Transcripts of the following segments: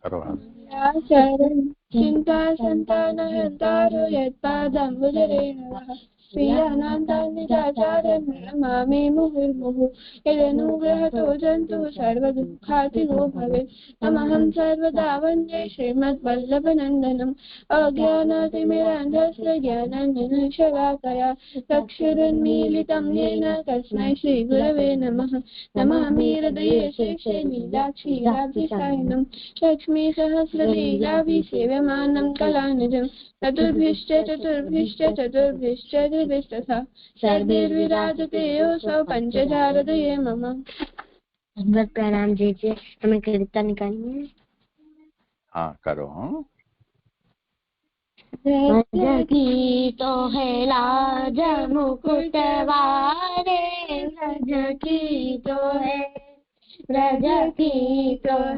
કરો चिंता संतानहंतारो यत्पादाम्बुजरेणवः प्रियानान्तान्निजाचार्यं नमामि मुहुर्मुहुः यदनुग्रहतो जन्तुः सर्वदुःखातिगो भवेत् तमहं सर्वदा वन्दे श्रीमद्वल्लभनन्दनम् अज्ञानातिमिरान्धस्य ज्ञानाञ्जनशलाकया चक्षुरुन्मीलितं येन तस्मै श्रीगुरवे नमः नमामि हृदये शेषे नीलाक्षीराब्धिसायनं लक्ष्मी सहस्रलीलाभिसेव्यमानं कलानिजं चतुर्भिश्च सर्वैर्विराजते योऽसौ पञ्चधारदये मम। प्रणाम दीजिए, हमें कीर्तन निकालिए। हाँ करो। ब्रज की तो है लाज मुकुट वारे, ब्रज की तो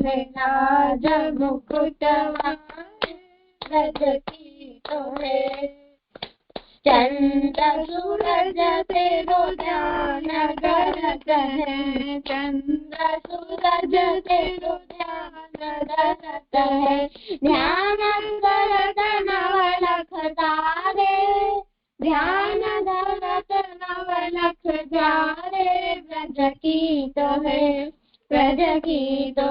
है लाज मुकुट वारे, ब्रज की तो है चंद्र सूरज तेरो ध्यान धरत है, चंद्र सूरज तेरो ध्यान धरत है, ध्यान धरत नवलख तारे, ध्यान धरत नवलख तारे, ब्रज की तो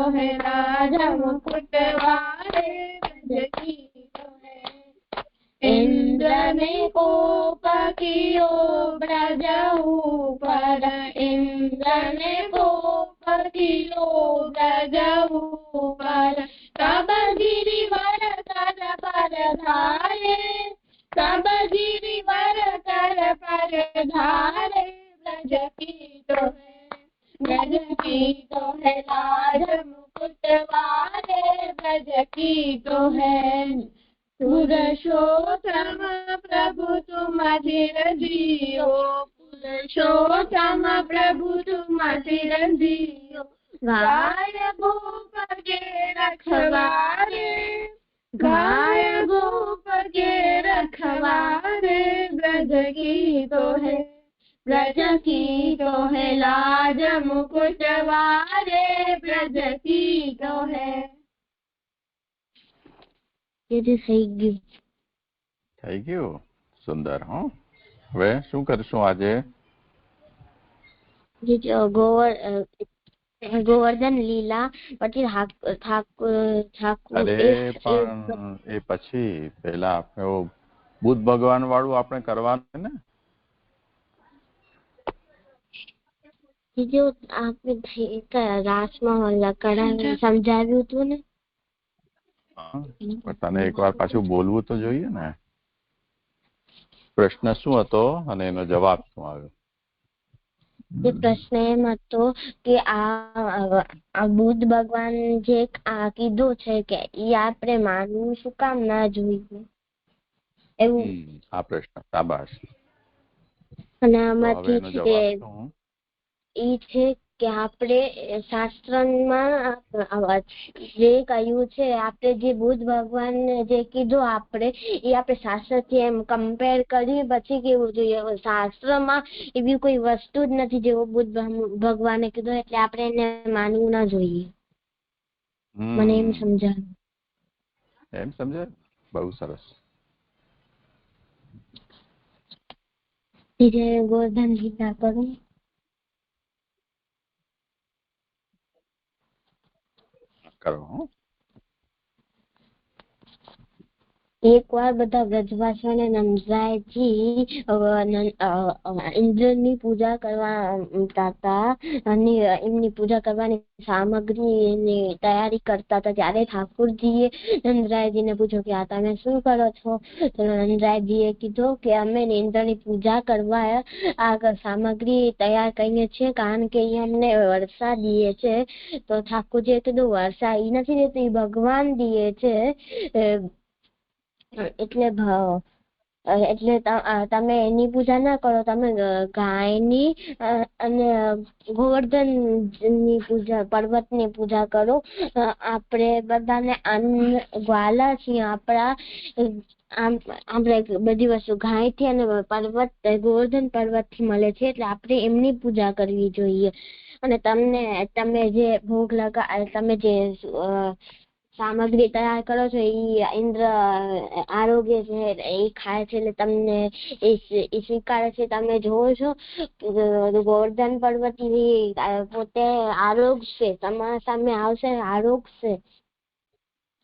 है राजा मुकुट वारे, ब्रज की तो है इंद्र ने कोप कियो ब्रज ऊपर, इंद्र ने कोप कियो ब्रज ऊपर, तब गिरिवर कर पर धारे, तब गिरिवर कर पर धारे, ब्रज की तो है लाज मुकुट वारे, ब्रज की तो है पुरुषोत्तम प्रभु तुम चिरंजीव, पुरुषोत्तम प्रभु तुम चिरंजीव, गाय गोप के रखवारे, गाय गोप के रखवारे, ब्रज की तो है लाज मुकुट वारे, ब्रज की तो है। થઈ ગયું સુંદર. હા હવે શું કરશું આજે? ગોવર્ધન લીલા પછી ઠાકુર અરે પણ એ પછી પેલા આપણે બુદ્ધ ભગવાન વાળું આપણે કરવાનું ને. જો આપણે રાસમાં સમજાવ્યું હતું ને. તને એકવાર પાછું બોલવું તો જોઈએ ને. પ્રશ્ન શું હતો અને એનો જવાબ શું આવ્યો? પ્રશ્ન એમ હતો કે આ બુદ્ધ ભગવાન જે કીધું છે કે એ આપણે માનવું શું કામ ના જોઈએ એવું. આ પ્રશ્ન શાબાશ. અને આમાંથી એ છે કે આપણે શાસ્ત્રમાં જે કહ્યું છે, આપણે જે બુદ્ધ ભગવાન જે કીધું આપણે એ આપણે શાસ્ત્રથી એમ કમ્પેર કરી પછી કેવું જોઈએ. શાસ્ત્રમાં એવી કોઈ વસ્તુ જ નથી જેવું બુદ્ધ ભગવાને કીધું, એટલે આપણે એને માનવું ના જોઈએ. મને એમ સમજાય. બહુ સરસ. ગોવર્ધન ગીતા કરું. કરો. એક વાર બધા વ્રજવાસીઓને નંદરાયજી ઇન્દ્રની પૂજા કરવા હતા અને એમની પૂજા કરવાની સામગ્રીની તૈયારી કરતા હતા. ત્યારે ઠાકુરજીએ નંદરાયજીને પૂછ્યું કે આ તમે શું કરો છો? તો નંદરાયજીએ કીધું કે અમે ઇન્દ્રની પૂજા કરવા આ સામગ્રી તૈયાર કરીએ છીએ, કારણ કે એ અમને વર્ષા દે છે. તો ઠાકુરજીએ કીધું વર્ષા એ નથી દેતું, એ ભગવાન દે છે. એટલે તમે એની પૂજા ના કરો, તમે ગાયની અને ગોવર્ધન ની પૂજા, પર્વતની પૂજા કરો. આપણે બધાને ગ્વાલા છીએ, આપણે બધી વસ્તુ ગાય થી અને ગોવર્ધન પર્વત થી મળે છે, એટલે આપણે એમની પૂજા કરવી જોઈએ. અને તમે જે ભોગ તમે જે સામગ્રી તૈયાર કરો છો એ ઇન્દ્ર આરોગ્ય છે એ ખાય છે એટલે તમને એ સ્વીકારે છે. તમે જોવો છો ગોવર્ધન પર્વત પોતે આરોગશે, તમારા સામે આવશે, આરોગશે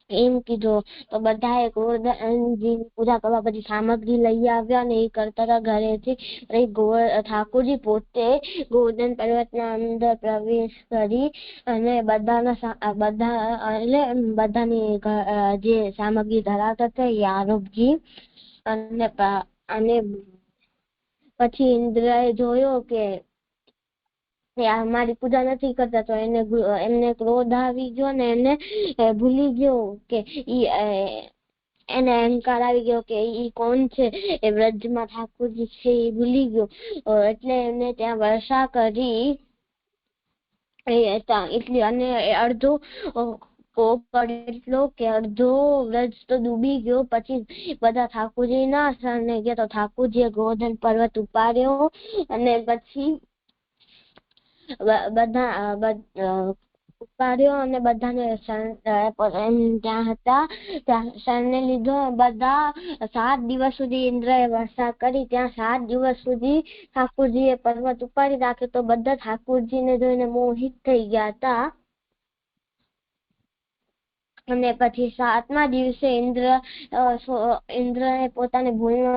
એમ કીધું. તો બધાએ ગોવર્ધનજી પૂજા કરવા પછી સામગ્રી લઈ આવ્યા ને એ કરતા હતા ઘરેથી. ઠાકોરજી પોતે ગોવર્ધન પર્વતના અંદર પ્રવેશ કરી અને બધાની જે સામગ્રી ધરાવતા હતા એ આરોગજી અને પછી ઇન્દ્રએ જોયો કે મારી પૂજા નથી કરતા તો એમને ક્રોધ આવી ગયો ને એને ભૂલી ગયો કે એને અહંકાર આવી ગયો કે ઈ કોણ છે, એ વ્રજમાં ઠાકોરજી છે એ ભૂલી ગયો. એટલે એને ત્યાં વર્ષા કરી એટલી અને અડધો કોપ એટલો કે અડધો વ્રજ તો ડૂબી ગયો. પછી બધા ઠાકોરજી ના શરણે ગયા તો ઠાકોરજીએ ગોવર્ધન પર્વત ઉપાડ્યો અને પછી ઉપાડ્યો અને બધાને ત્યાં હતા ત્યાં શરણે લીધો. બધા 7 દિવસ સુધી ઇન્દ્રએ વર્ષા કરી. ત્યાં 7 દિવસ સુધી ઠાકોરજીએ પર્વત ઉપાડી રાખ્યો. તો બધા ઠાકોરજીને જોઈને મોહિત થઈ ગયા હતા. અને પછી 7મા દિવસે ઇન્દ્રએ પોતાની ભૂલનો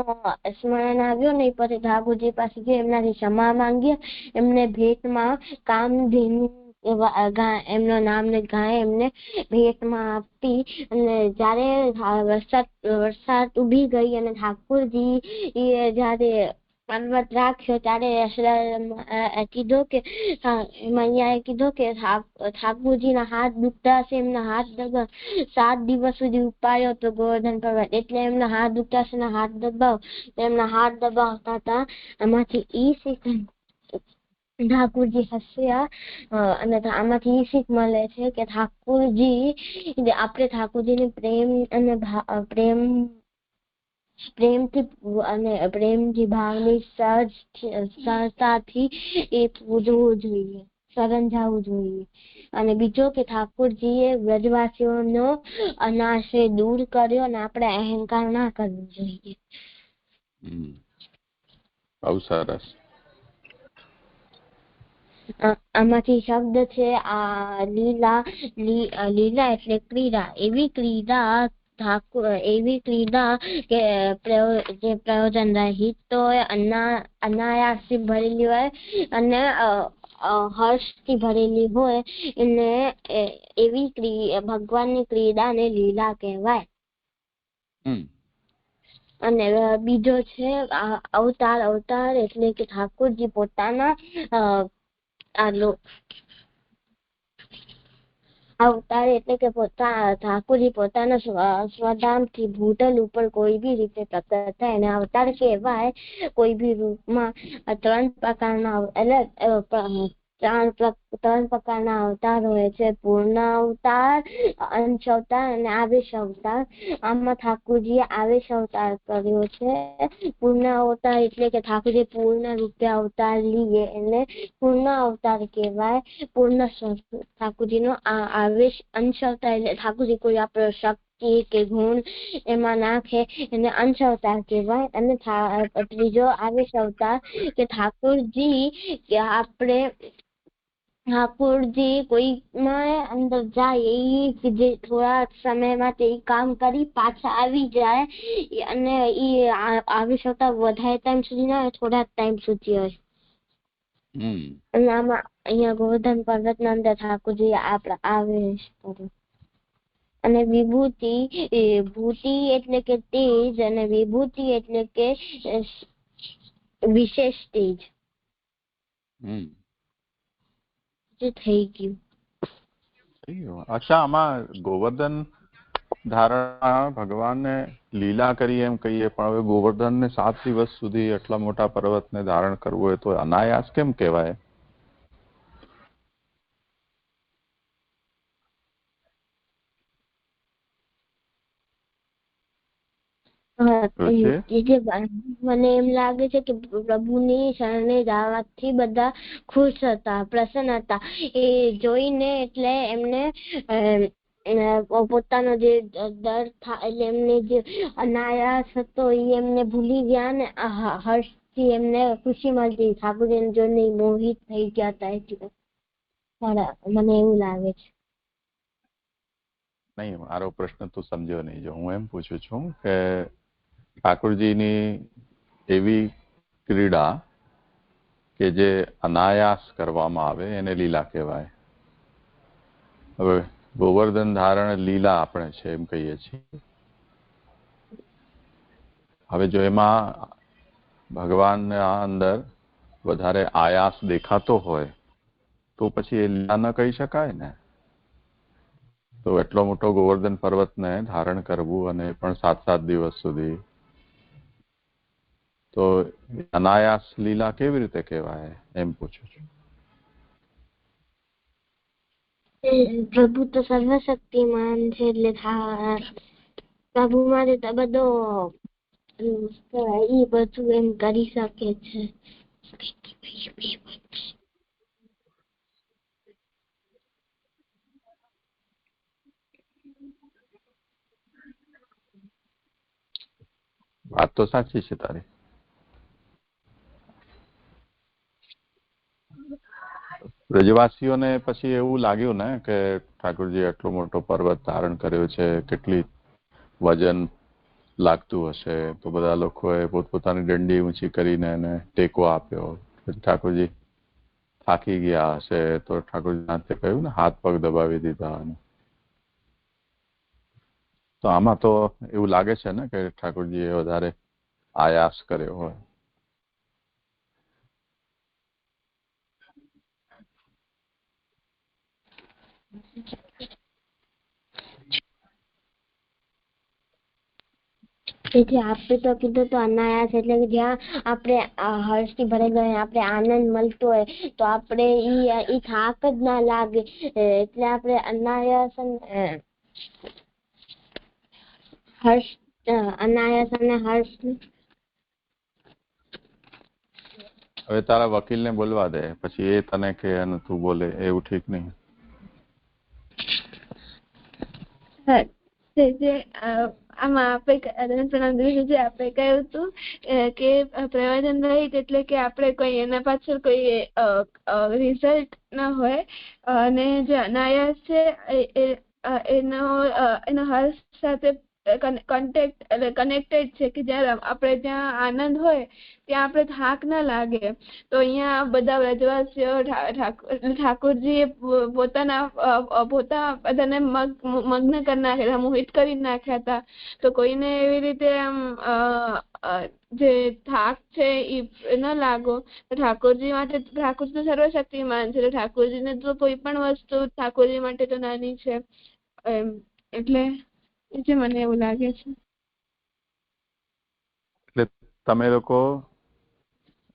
સ્મરણ આવ્યો ને પછી ઠાકોરજી પાસે ગયો, એમનાથી ક્ષમા માંગી. એમને ભેટમાં કામધેનુ એમનો નામને ગાય એમને ભેટમાં આપી. અને જયારે વરસાદ ઉભી ગઈ અને ઠાકોરજી જયારે પર્વત રાખ્યો ત્યારે કીધું કે મૈયાએ કીધું કે ઠાકોરજીના હાથ દુખતા હશે, એમના હાથ 7 દિવસ સુધી ઉપાડ્યો તો ગોવર્ધન પર્વત એટલે એમના હાથ દુખતા હશે, હાથ દબાવ. એમના હાથ દબાવતા હતા. આમાંથી ઈ શીખ ઠાકોરજી હસ્યા અને આમાંથી ઈ શીખ મળે છે કે ઠાકોરજી આપણે ઠાકોરજીને પ્રેમ અને પ્રેમથી ભાવની સહજતાથી એ પૂજવું જોઈએ, શરણ જવું જોઈએ. અને બીજો કે ઠાકોરજીએ વ્રજવાસીઓનો અનાશય દૂર કર્યો અને આપણે અહંકાર ના કરવો જોઈએ. બહુ સરસ. આમાંથી શબ્દ છે આ લીલા એટલે ક્રીડા. એવી ક્રીડા કે જે પ્રયોજન રહિત હોય, અનાયાસથી ભરેલી હોય અને હર્ષથી ભરેલી હોય એને એવી ભગવાનની ક્રીડાને લીલા કહેવાય. અને બીજો છે અવતાર એટલે કે ઠાકોરજી પોતાના અવતાર એટલે કે ઠાકોરજી પોતાના સ્વધામથી ભૂતલ ઉપર કોઈ બી રીતે પ્રકટ થાય અને અવતાર કહેવાય. કોઈ બી રૂપમાં 3 પ્રકારના અવતાર હોય છે: પૂર્ણ અવતાર, અંશ અવતાર અને આવેશ અવતાર. આમાં ઠાકોરજીએ આવેશ અવતાર કર્યો છે. પૂર્ણ અવતાર એટલે કે ઠાકોરજી પૂર્ણ રૂપે અવતાર લીએ એને પૂર્ણ અવતાર કહેવાય. પૂર્ણ ઠાકોરજીનો આવેશ. અંશ અવતાર એટલે ઠાકોરજી કોઈ આપણો શક્તિ કે ગુણ એમાં નાખે એને અંશ અવતાર કહેવાય. અને ત્રીજો આવેશ અવતાર કે ઠાકોરજી કોઈમાં અંદર જાય એ જે થોડા સમયમાં તે કામ કરી પાછા આવી જાય અને એ આવેશ અવતાર વધારે ટાઈમ સુધી ના હોય, થોડા ટાઈમ સુધી હોય. અને આમાં અહીંયા ગોવર્ધન પર્વતના અંદર ઠાકોરજી આવેશ કર્યો. અને ભૂતિ એટલે કે તેજ અને વિભૂતિ એટલે કે વિશેષ તેજ. થઈ ગયું. અચ્છા, આમાં ગોવર્ધન ધારણા ભગવાનને લીલા કરી એમ કહીએ, પણ હવે ગોવર્ધનને 7 દિવસ સુધી એટલા મોટા પર્વતને ધારણ કરવું હોય તો અનાયાસ કેમ કહેવાય? મને એમ લાગે છે કે પ્રભુની શરણે જવાથી બધા ખુશ હતા, પ્રસન્ન હતા. એ જોઈને એટલે એમને પોતાનો જે ડર થાય એટલે એમને જે અનાયાસ હતો એ એમને ભૂલી ગયા ને હર્ષથી એમને ખુશી મળતી ઠાકોરજીને જોઈને મોહિત થઈ ગયા હતા. એટલે મને એવું લાગે છે. નહીં, મારો પ્રશ્ન તું સમજ્યો નહીં. જો હું એમ પૂછું છું કે ઠાકોરજીની એવી ક્રીડા કે જે અનાયાસ કરવામાં આવે એને લીલા કહેવાય. હવે ગોવર્ધન ધારણ લીલા આપણે છે એમ કહીએ છીએ. હવે જો એમાં ભગવાનના અંદર વધારે આયાસ દેખાતો હોય તો પછી એ લીલા ન કહી શકાય ને. તો એટલો મોટો ગોવર્ધન પર્વતને ધારણ કરવું અને પણ 7 દિવસ સુધી, તો અનાયાસ લીલા કેવી રીતે કહેવાય એમ પૂછું છું. પ્રભુ તો સર્વશક્તિમાન છે એટલે પ્રભુ માટે તો બધો એ બધું એમ કરી શકે છે. વાત તો સાચી છે તારી. બ્રજવાસીઓને પછી એવું લાગ્યું ને કે ઠાકોરજી એટલો મોટો પર્વત ધારણ કર્યો છે, કેટલી વજન લાગતું હશે, તો બધા લોકોએ પોતપોતાની દંડી ઊંચી કરીને એને ટેકો આપ્યો. ઠાકોરજી થાકી ગયા હશે તો ઠાકોરજી હાથે કહ્યું ને, હાથ પગ દબાવી દીધા. તો આમાં તો એવું લાગે છે ને કે ઠાકોરજીએ વધારે આયાસ કર્યો હોય. તેથી આપણે તો કીધું તો અનાયાસ એટલે કે જ્યાં આપણે હર્ષથી ભરેલા હોય, આપણે આનંદ મળતો હોય તો આપણે ઈ થાક જ ના લાગે. એટલે આપણે અનાયાસ અને હર્ષ. હવે તારા વકીલને બોલવા દે, પછી એ તને કે અને તું બોલે, એવું ઠીક નહીં. આમાં આપણે કહ્યું હતું કે પ્રયોજન રહિત એટલે કે આપણે કોઈ એના પાછળ કોઈ રિઝલ્ટ ના હોય, અને જે અનાયાસ છે એનો હર્ષ સાથે કનેક્ટેડ છે કે જયારે આપણે જ્યાં આનંદ હોય ત્યાં આપણે થાક ના લાગે. તો અહીંયા બધા વ્રજવાસીઓ ઠાકોરજીએ પોતા બધાને મગ્ન કરી નાખ્યા, મોહિત કરી નાખ્યા હતા. તો કોઈને એવી રીતે આમ જે થાક છે એ ન લાગો. તો ઠાકોરજી માટે, ઠાકોરજી તો સર્વશક્તિમાન છે, ઠાકોરજીને તો કોઈ પણ વસ્તુ ઠાકોરજી માટે તો નાની છે. એટલે મને એવું લાગે છે. એટલે તમે લોકો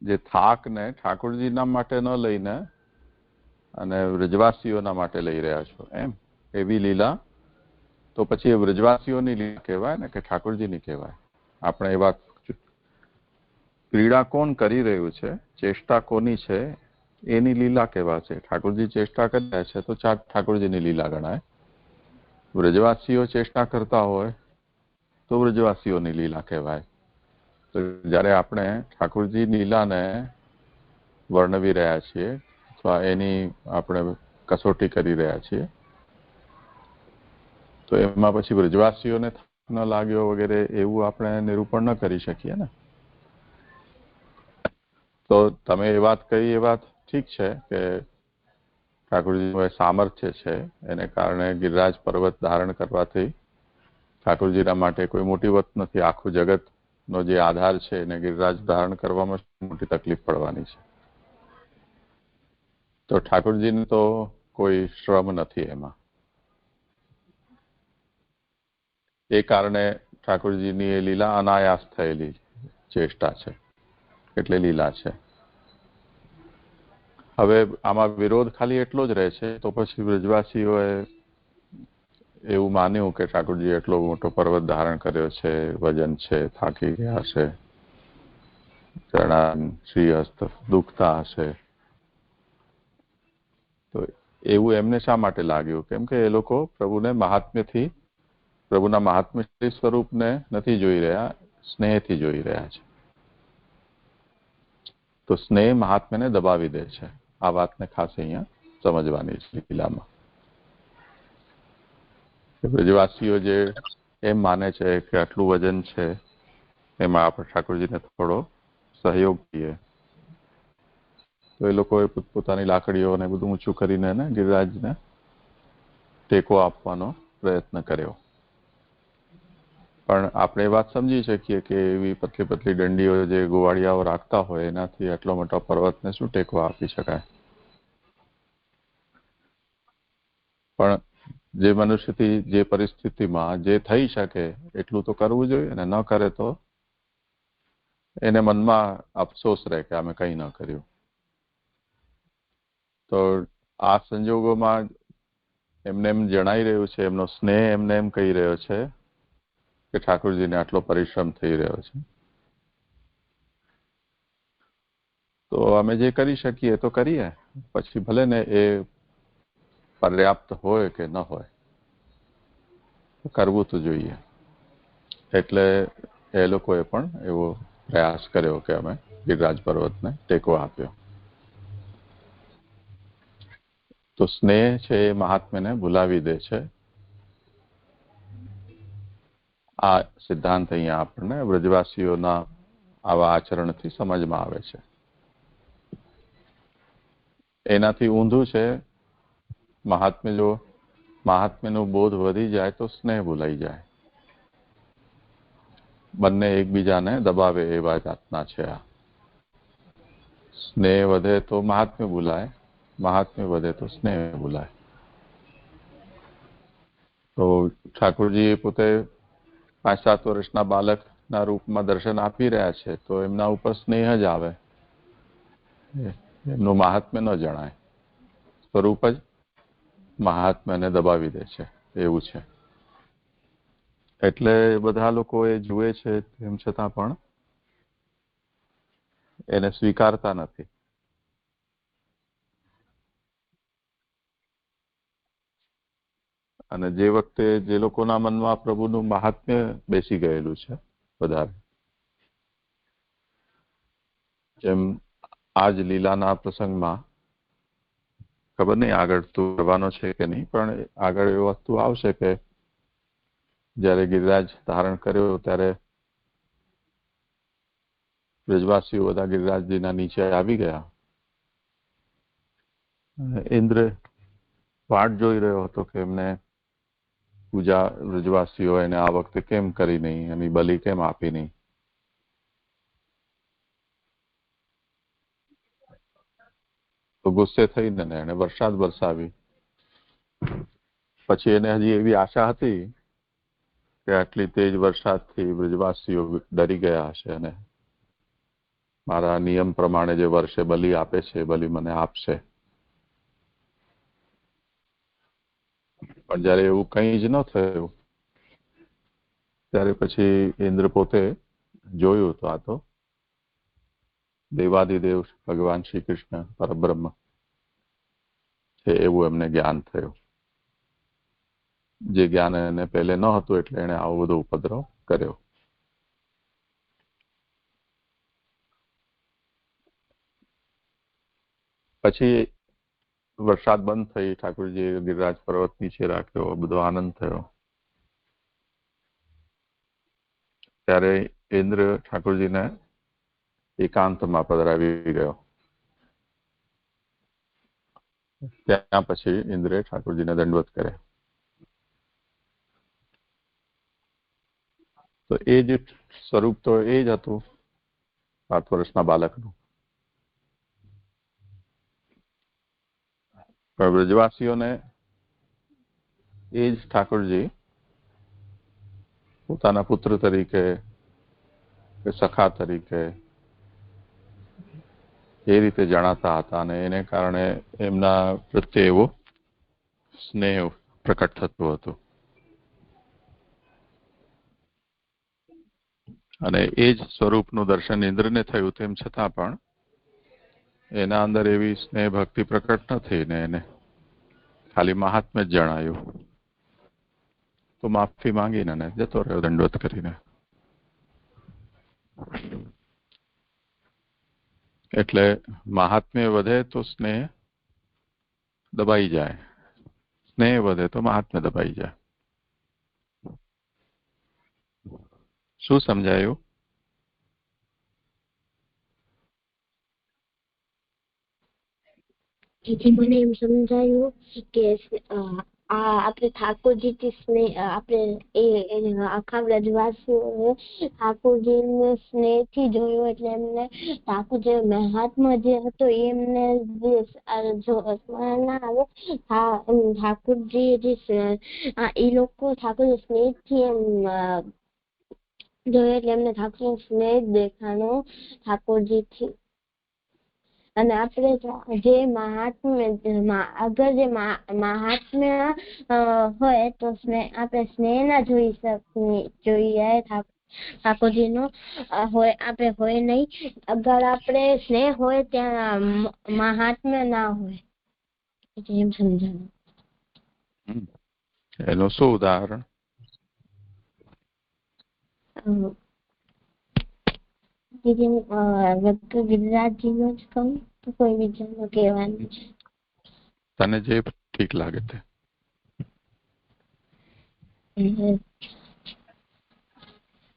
જે થાક ને ઠાકોરજીના માટે ન લઈને અને વ્રજવાસીઓના માટે લઈ રહ્યા છો એમ, એવી લીલા, તો પછી એ વ્રજવાસીઓની લીલા કહેવાય ને કે ઠાકોરજીની કહેવાય? આપણે એ વાત, ક્રીડા કોણ કરી રહ્યું છે, ચેષ્ટા કોની છે, એની લીલા કહેવાશે. ઠાકોરજી ચેષ્ટા કરી રહ્યા છે તો ઠાકોરજીની લીલા ગણાય. વ્રજવાસીઓ ચેષ્ટા કરતા હોય તો વ્રજવાસીઓની લીલા કહેવાય. તો જ્યારે આપણે ઠાકોરજી લીલાને વર્ણવી રહ્યા છીએ અથવા એની આપણે કસોટી કરી રહ્યા છીએ, તો એમાં પછી વ્રજવાસીઓને ન લાગ્યો વગેરે એવું આપણે નિરૂપણ ન કરી શકીએ ને. તો તમે એ વાત કહી, એ વાત ઠીક છે કે ઠાકોરજીનું સામર્થ્ય છે, એને કારણે ગિરિરાજ પર્વત ધારણ કરવાથી ઠાકોરજીના માટે કોઈ મોટી વાત નથી. આખું જગતનો જે આધાર છે એને ગિરિરાજ ધારણ કરવામાં મોટી તકલીફ પડવાની છે. તો ઠાકોરજીને તો કોઈ શ્રમ નથી એમાં. એ કારણે ઠાકોરજીની એ લીલા અનાયાસ થયેલી ચેષ્ટા છે, એટલે લીલા છે. હવે આમાં વિરોધ ખાલી એટલો જ રહે છે, તો પછી વ્રજવાસીઓએ એવું માન્યું કે ઠાકોરજી એટલો મોટો પર્વત ધારણ કર્યો છે, વજન છે, થાકી ગયા હશે, ચરણા શ્રીહસ્ત દુખતા હશે, તો એવું એમને શા માટે લાગ્યું? કેમ કે એ લોકો પ્રભુના મહાત્મ્ય સ્વરૂપને નથી જોઈ રહ્યા, સ્નેહથી જોઈ રહ્યા છે. તો સ્નેહ મહાત્મ્યને દબાવી દે છે. આ વાતને ખાસ અહીંયા સમજવાની છે લીલામાં. બ્રજવાસીઓ જે એમ માને છે કે આટલું વજન છે, એમાં આપણે ઠાકોરજીને થોડો સહયોગ કરીએ, તો એ લોકોએ પોતાની લાકડીઓને બધું ઊંચું કરીને ગિરિરાજને ટેકો આપવાનો પ્રયત્ન કર્યો. પણ આપણે એ વાત સમજી શકીએ કે એવી પતલી પતલી દંડીઓ જે ગોવાળિયાઓ રાખતા હોય, એનાથી આટલો મોટો પર્વતને શું ટેકો આપી શકાય? પણ જે મનુષ્યથી જે પરિસ્થિતિમાં જે થઈ શકે એટલું તો કરવું જોઈએ, અને ન કરે તો એને મનમાં અફસોસ રહે કે અમે કંઈ ન કર્યું. તો આ સંજોગોમાં એમને એમ જણાઈ રહ્યું છે, એમનો સ્નેહ એમને એમ કહી રહ્યો છે કે ઠાકોરજીને આટલો પરિશ્રમ થઈ રહ્યો છે, તો અમે જે કરી શકીએ તો કરીએ, પછી ભલે ને એ પર્યાપ્ત હોય કે ન હોય, કરવું તો જોઈએ. એટલે એ લોકોએ પણ એવો પ્રયાસ કર્યો કે અમે ગિરિરાજ પર્વતને ટેકો આપ્યો. તો સ્નેહ છે એ મહાત્મ્યને ભૂલાવી દે છે. આ સિદ્ધાંત અહીંયા આપણને બ્રજવાસીઓના આવા આચરણથી સમજમાં આવે છે. એનાથી ઊંધું છે, મહાત્મ્યનો બોધ વધી જાય તો સ્નેહ ભૂલાઈ જાય. બંને એકબીજાને દબાવે એવા જાતના છે. આ સ્નેહ વધે તો મહાત્મ્ય ભૂલાય, મહાત્મ્ય વધે તો સ્નેહ ભૂલાય. તો ઠાકોરજી પોતે 5-7 વર્ષના બાળકના રૂપમાં દર્શન આપી રહ્યા છે, તો એમના ઉપર સ્નેહ જ આવે, એમનું મહાત્મ્ય ન જણાય. સ્વરૂપ જ મહાત્મ્યને દબાવી દે છે, એવું છે. એટલે બધા લોકો એ જુએ છે, તેમ છતાં પણ એને સ્વીકારતા નથી. અને જે વખતે જે લોકોના મનમાં પ્રભુનું મહાત્મ્ય બેસી ગયેલું છે વધારે, જેમ આજ લીલાના પ્રસંગમાં, ખબર નહીં આગળ તું કરવાનો છે કે નહીં, પણ આગળ એ વસ્તુ આવશે કે જ્યારે ગિરિરાજ ધારણ કર્યો ત્યારે બ્રજવાસીઓ બધા ગિરિરાજજીના નીચે આવી ગયા. ઇન્દ્ર વાટ જોઈ રહ્યો હતો કે એમને પૂજા બ્રજવાસીઓ એને આ વખતે કેમ કરી નહીં, એની બલિ કેમ આપી નહીં. તો ગુસ્સે થઈને એને વરસાદ વરસાવી. પછી એને હજી એવી આશા હતી કે આટલી તેજ વરસાદથી બ્રજવાસીઓ ડરી ગયા હશે અને મારા નિયમ પ્રમાણે જે વર્ષે બલિ આપે છે, બલિ મને આપશે. પણ જયારે એવું કંઈ જ ન થયું, ત્યારે પછી ઇન્દ્ર પોતે જોયું તો આ તો દેવાદિદેવ ભગવાન શ્રી કૃષ્ણ પરબ્રહ્મ છે, એવું એમને જ્ઞાન થયું. જે જ્ઞાન એને પહેલે ન હતું, એટલે એને આવો બધો ઉપદ્રવ કર્યો. પછી વરસાદ બંધ થઈ, ઠાકોરજી ગિરિરાજ પર્વત નીચે રાખ્યો, બધો આનંદ થયો. ત્યારે ઇન્દ્ર ઠાકોરજીને એકાંતમાં પધરાવી ગયો. ત્યાં પછી ઇન્દ્રે ઠાકોરજીને દંડવત કરે. તો એ જ સ્વરૂપ તો એ જ હતું 7 વર્ષના બાળકનું. પણ બ્રજવાસીઓને એ જ ઠાકોરજી પોતાના પુત્ર તરીકે કે સખા તરીકે એ રીતે જણાતા હતા, અને એને કારણે એમના પ્રત્યે એવો સ્નેહ પ્રકટ થતું હતું. અને એ જ સ્વરૂપનું દર્શન ઇન્દ્રને થયું, તેમ છતાં પણ એના અંદર એવી સ્નેહ ભક્તિ પ્રકટ ન થઈને એને ખાલી મહાત્મ્ય જ જણાયું તો માફી માંગીને ને જતો રહ્યો દંડવત કરીને. એટલે મહાત્મ્ય વધે તો સ્નેહ દબાઈ જાય, સ્નેહ વધે તો મહાત્મ્ય દબાઈ જાય. શું સમજાયું? મને એમ સમજાયું કે આપણે ઠાકોરજી સ્નેહ આપણે આખા વ્રજવાસીઓ ઠાકોરજી સ્નેહ થી જોયું એટલે એમને ઠાકોરજી મહાત્મા જે હતો એમને ના આવે. ઠાકોરજી એ લોકો ઠાકોર સ્નેહ થી એમ જોયું એટલે એમને ઠાકોર સ્નેહ દેખાનો ઠાકોરજી થી. અને આપણે જે મહાત્મ્ય અગર જે મહાત્મ્ય હોય તો આપણે સ્નેહ ના જોઈ શકીએ જોઈએ ઠાકોરજી નો હોય આપણે હોય નહીં. અગર આપણે સ્નેહ હોય ત્યાં મહાત્મ્ય ના હોય. એમ સમજાવું. એનું શું ઉદાહરણ? ગુજરાતી નું જ કહું તો કોઈ બીજાનું કહેવાનું છે? તને જે ઠીક લાગે તે.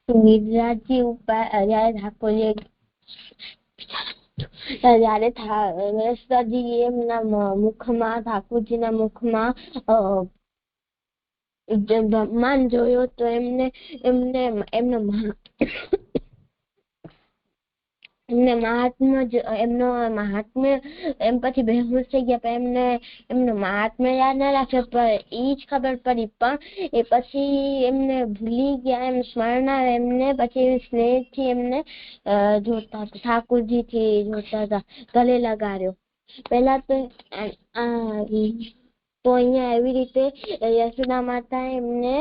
ગુજરાતી ઉપર જયારે રસ્તાજી એમના મુખમાં ઠાકોરજીના મુખમાં બ્રહ્માંડ જોયો તો એમનો મહાત્મ્ય એમ પછી બેહોશ થઈ ગયા. પણ એમનો મહાત્મ્ય યાદ ના રાખ્યો પણ એ જ ખબર પડી. પણ એ પછી એમને ભૂલી ગયા એમ સ્મરણ આવે એમને પછી સ્નેહ થી એમને જોતા હતા ઠાકોરજી થી જોતા હતા ગલે લગાડ્યો. પેલા તો અહીંયા એવી રીતે યશોદા માતા એમને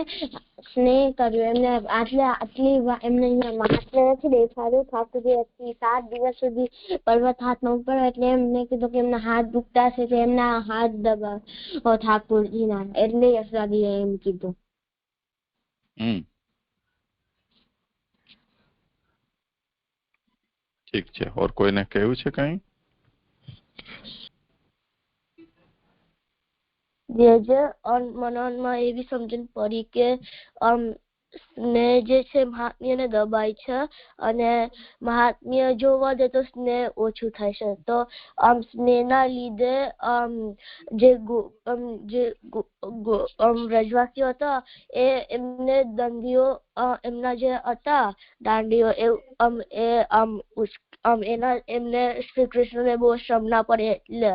સ્નેહ કર્યો. એમને આટલી એમને અહીંયા મહાત્મ્ય નથી દેખાડ્યું. ઠાકોરજી 7 દિવસ સુધી પર્વત હાથમાં ઉપર એટલે એમને કીધું કે એમના હાથ દુખતા છે તો એમના હાથ દબાવ ઠાકોરજીના. એટલે યશોદાજીએ એમ કીધું. ઠીક છે. ઓર કોઈને કહ્યું છે કઈ? મનમાં એવી સમજણ પડી કે સ્નેહ જે છે મહાત્મ્યને દબાય છે અને મહાત્મ્ય જો વધે તો સ્નેહ ઓછું થાય છે. તો સ્નેહના લીધે જે વ્રજવાસીઓ હતા એમને દંડીઓ એમના જે હતા દાંડીઓ એમને શ્રી કૃષ્ણને બહુ શ્રમ ના પડે એટલે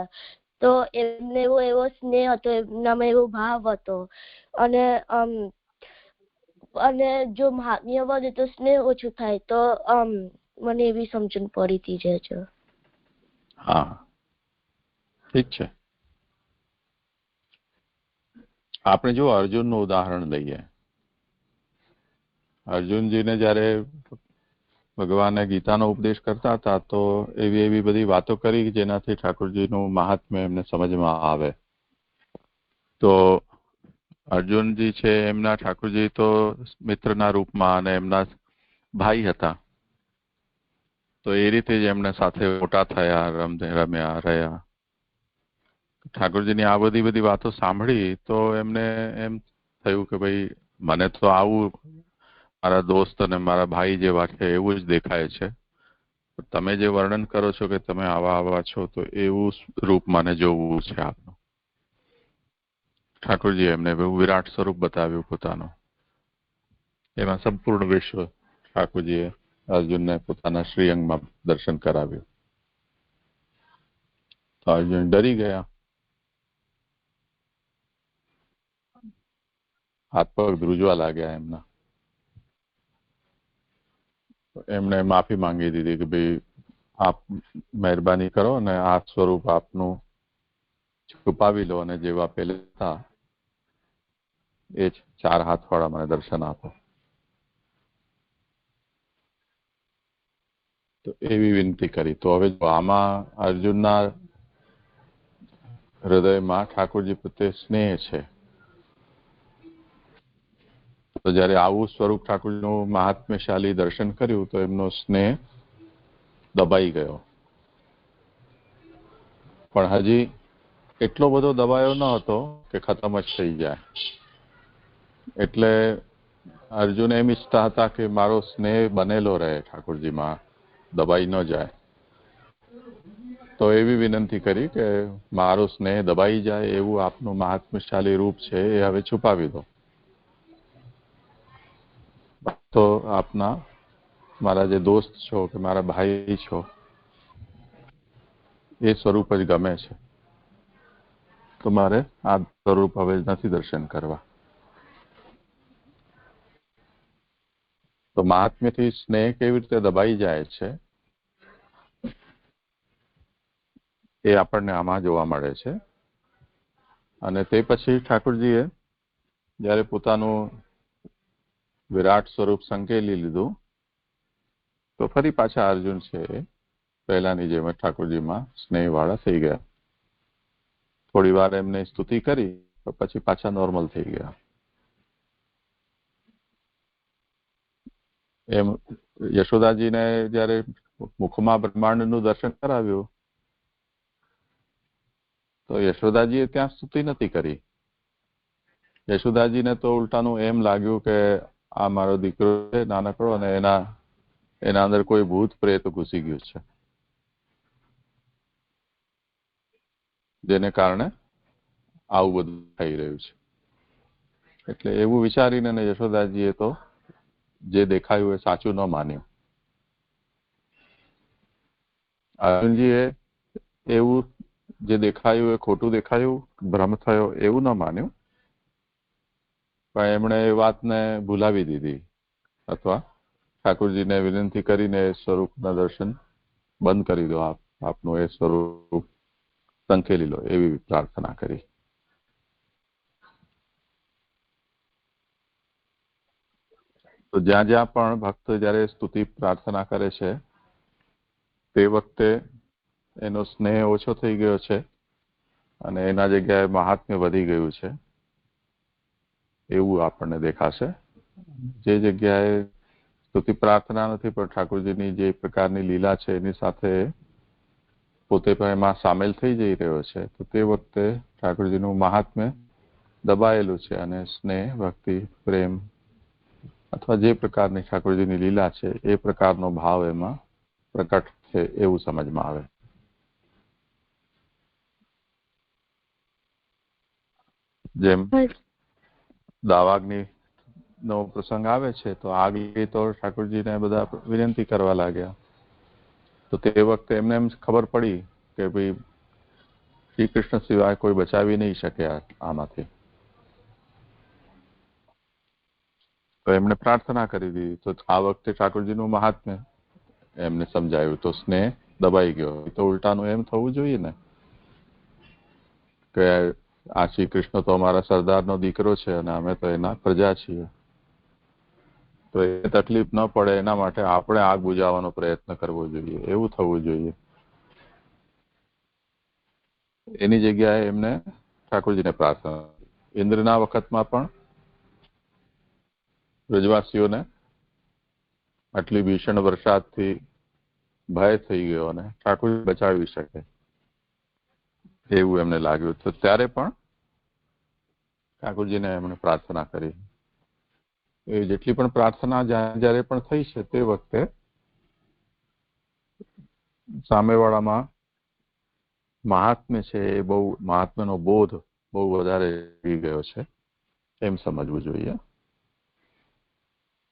તો એમને એવો સ્નેહ હતો, એમનામાં એવો ભાવ હતો. અને જો મહાત્મ્ય વધે તો સ્નેહ ઓછું થાય. તો મને એવી સમજણ પડી હતી જે છે. હા, ઠીક છે. આપણે જો અર્જુનનું ઉદાહરણ લઈએ. અર્જુનજીને જયારે ભગવાને ગીતાનો ઉપદેશ કરતા હતા તો એવી બધી વાતો કરી જેનાથી ઠાકોરજીનું મહાત્મ્ય એમને સમજમાં આવે. તો અર્જુનજી છે એમના ઠાકોરજી તો મિત્રના રૂપમાં અને એમના ભાઈ હતા. તો એ રીતે જ એમને સાથે મોટા થયા, રમ્યા રહ્યા. ઠાકોરજીની આ બધી વાતો સાંભળી તો એમને એમ થયું કે ભાઈ મને તો આવું મારા દોસ્ત અને મારા ભાઈ જેવા છે એવું જ દેખાય છે. તમે જે વર્ણન કરો છો કે તમે આવા છો તો એવું રૂપ મને જોવું છે આપનું. ઠાકોરજી એમને વિરાટ સ્વરૂપ બતાવ્યું પોતાનું. એમાં સંપૂર્ણ વિશ્વ ઠાકોરજીએ અર્જુનને પોતાના શ્રીઅંગમાં દર્શન કરાવ્યું. તો અર્જુન ડરી ગયા, હાથ પગ ધ્રુજવા લાગ્યા એમના. એમણે માફી માંગી દીધી કે ભાઈ આપ મહેરબાની કરો અને આ સ્વરૂપ આપનું છુપાવી લો અને જેવા પહેલા હતા એ જ 4 હાથવાળા મને દર્શન આપો. તો એવી વિનંતી કરી. તો હવે આમાં અર્જુનના હૃદયમાં ઠાકોરજી પ્રત્યે સ્નેહ છે. તો જયારે આવું સ્વરૂપ ઠાકોરજીનું મહાત્મ્યશાળી દર્શન કર્યું તો એમનો સ્નેહ દબાઈ ગયો. પણ હજી એટલો બધો દબાયો ન હતો કે ખતમ જ થઈ જાય. એટલે અર્જુન એમ ઈચ્છતા હતા કે મારો સ્નેહ બનેલો રહે ઠાકોરજીમાં, દબાઈ ન જાય. તો એવી વિનંતી કરી કે મારો સ્નેહ દબાઈ જાય એવું આપનું મહાત્મ્યશાળી રૂપ છે એ હવે છુપાવી દો. તો આપના મારા જે દોસ્ત છો કે મારા ભાઈ છો એ સ્વરૂપ જ ગમે છે, તો મારે આ સ્વરૂપ હવે નથી દર્શન કરવા. તો મહાત્મ્યથી સ્નેહ કેવી રીતે દબાઈ જાય છે એ આપણને આમાં જોવા મળે છે. અને તે પછી ઠાકોરજીએ જ્યારે પોતાનું વિરાટ સ્વરૂપ સંકેલી લીધું તો ફરી પાછા અર્જુન છે પહેલાની જેમ ઠાકોરજીમાં સ્નેહવાળા થઈ ગયા. થોડી વાર એમને સ્તુતિ કરી તો પછી પાછા નોર્મલ થઈ ગયા. એમ યશોદાજીને જયારે મુખમાં બ્રહ્માંડનું દર્શન કરાવ્યું તો યશોદાજીએ ત્યાં સ્તુતિ નથી કરી. યશોદાજીને તો ઉલટાનું એમ લાગ્યું કે આ મારો દીકરો છે નાનકડો અને એના અંદર કોઈ ભૂત પ્રેત ઘૂસી ગયું છે, જેને કારણે આવું બધું થઈ રહ્યું છે. એટલે એવું વિચારીને યશોદાજીએ તો જે દેખાયું એ સાચું ન માન્યું. અર્જુનજીએ એવું જે દેખાયું એ ખોટું દેખાયું, ભ્રમ થયો એવું ન માન્યું, પણ એમણે એ વાતને ભૂલાવી દીધી અથવા ઠાકોરજીને વિનંતી કરીને સ્વરૂપના દર્શન બંધ કરી દો, આપનું એ સ્વરૂપ સંકેલી લો એવી પ્રાર્થના કરી. તો જ્યાં જ્યાં પણ ભક્ત જયારે સ્તુતિ પ્રાર્થના કરે છે તે વખતે એનો સ્નેહ ઓછો થઈ ગયો છે અને એના જગ્યાએ મહાત્મ્ય વધી ગયું છે એવું આપણને દેખાશે. જે જગ્યાએ સ્તુતિ પ્રાર્થના નથી પણ ઠાકોરજીની જે પ્રકારની લીલા છે એની સાથે પોતે પણ એમાં સામેલ થઈ જઈ રહ્યો છે તો તે વખતે ઠાકોરજીનું મહાત્મ્ય દબાયેલું છે અને સ્નેહ, ભક્તિ, પ્રેમ અથવા જે પ્રકારની ઠાકોરજીની લીલા છે એ પ્રકારનો ભાવ એમાં પ્રકટ છે એવું સમજમાં આવે. જેમ દાવાગ્નિ નો પ્રસંગ આવે છે તો આગ લીધી તો ઠાકોરજીને બધા વિનંતી કરવા લાગ્યા. તો તે વખતે એમને એમ ખબર પડી કે ભાઈ શ્રી કૃષ્ણ સિવાય કોઈ બચાવી નહીં શકે આમાંથી. તો એમણે પ્રાર્થના કરી દીધી. તો આ વખતે ઠાકોરજીનું મહાત્મ્ય એમને સમજાયું તો સ્નેહ દબાઈ ગયો. તો ઉલટાનું એમ થવું જોઈએ ને કે આ શ્રી કૃષ્ણ તો અમારા સરદારનો દીકરો છે અને અમે તો એના પ્રજા છીએ, તો એ તકલીફ ન પડે એના માટે આપણે આગ બુજાવવાનો પ્રયત્ન કરવો જોઈએ એવું થવું જોઈએ. એની જગ્યાએ એમને ઠાકોરજીને પ્રાર્થના. ઇન્દ્રના વખતમાં પણ બ્રજવાસીઓને આટલી ભીષણ વરસાદથી ભય થઈ ગયો અને ઠાકોર બચાવી શકે એવું એમને લાગ્યું. તો ત્યારે પણ ઠાકોરજીને એમણે પ્રાર્થના કરી. એ જેટલી પણ પ્રાર્થના જ્યારે પણ થઈ છે તે વખતે સામેવાળામાં મહાત્મ્ય છે એ બહુ મહાત્મ્યનો બોધ બહુ વધારે થઈ ગયો છે એમ સમજવું જોઈએ.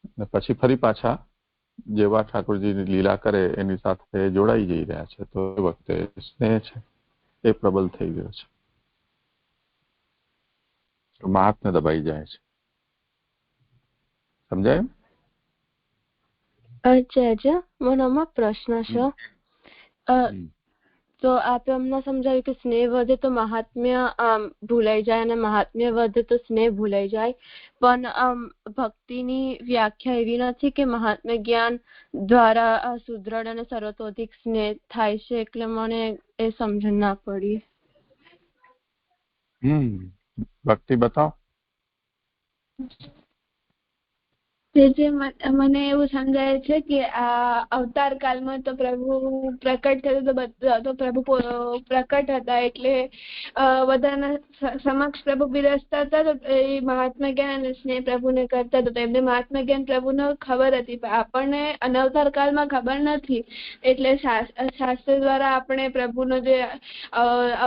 અને પછી ફરી પાછા જેવા ઠાકોરજીની લીલા કરે એની સાથે જોડાઈ જઈ રહ્યા છે તો એ વખતે સ્નેહ છે એ પ્રબળ થઈ ગયો છે, મહાત્મ્ય દબાઈ જાય છે. સમજાય? અચ્છા મનામાં પ્રશ્ન છે. તો આપે અમને સમજાવ્યું કે સ્નેહ વધે તો મહાત્મ્ય ભૂલાઈ જાય અને મહાત્મ્ય વધે તો સ્નેહ ભૂલાઈ જાય, પણ ભક્તિની વ્યાખ્યા એવી નથી કે મહાત્મ્ય જ્ઞાન દ્વારા સુદ્રઢ અને સર્વતોધિક સ્નેહ થાય છે, એટલે મને એ સમજણ ના પડી. ભક્તિ બતાવો. જે મને એવું સમજાય છે કે આ અવતાર કાળમાં તો પ્રભુ પ્રકટ થયું તો પ્રભુ પ્રકટ હતા એટલે બધાના સમક્ષ પ્રભુ બિરાજતા હતા. તો એ મહાત્મા જ્ઞાન અને સ્નેહ પ્રભુને કરતા હતા. તો એમને મહાત્મા જ્ઞાન પ્રભુને ખબર હતી, પણ આપણને અનવતાર કાળમાં ખબર નથી. એટલે શાસ્ત્ર દ્વારા આપણે પ્રભુનો જે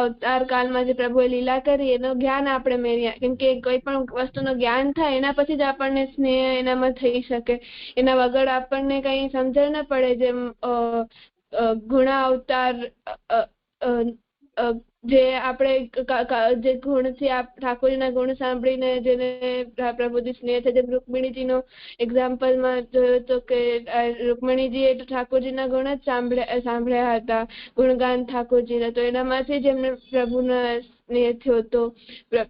અવતાર કાળમાં જે પ્રભુએ લીલા કરી એનું જ્ઞાન આપણે મેળવ્યા. કેમ કે કોઈ પણ વસ્તુનું જ્ઞાન થાય એના પછી જ આપણને સ્નેહ એનામાં થઈ શકે. એના વગર આપણને કઈ સમજણ ના પડે. જેમ ગુણા અવતાર જે આપણે જે ગુણથી ઠાકોરજીના ગુણ સાંભળીને જેને પ્રભુજી સ્નેહ છે. જેમ રૂકમિણીજીનો એક્ઝામ્પલમાં જોયું તો કે રૂકમિણીજીએ ઠાકોરજીના ગુણ જ સાંભળ્યા હતા, ગુણગાન ઠાકોરજીના. તો એનામાંથી જ એમને પ્રભુના સ્નેહ થયો હતો,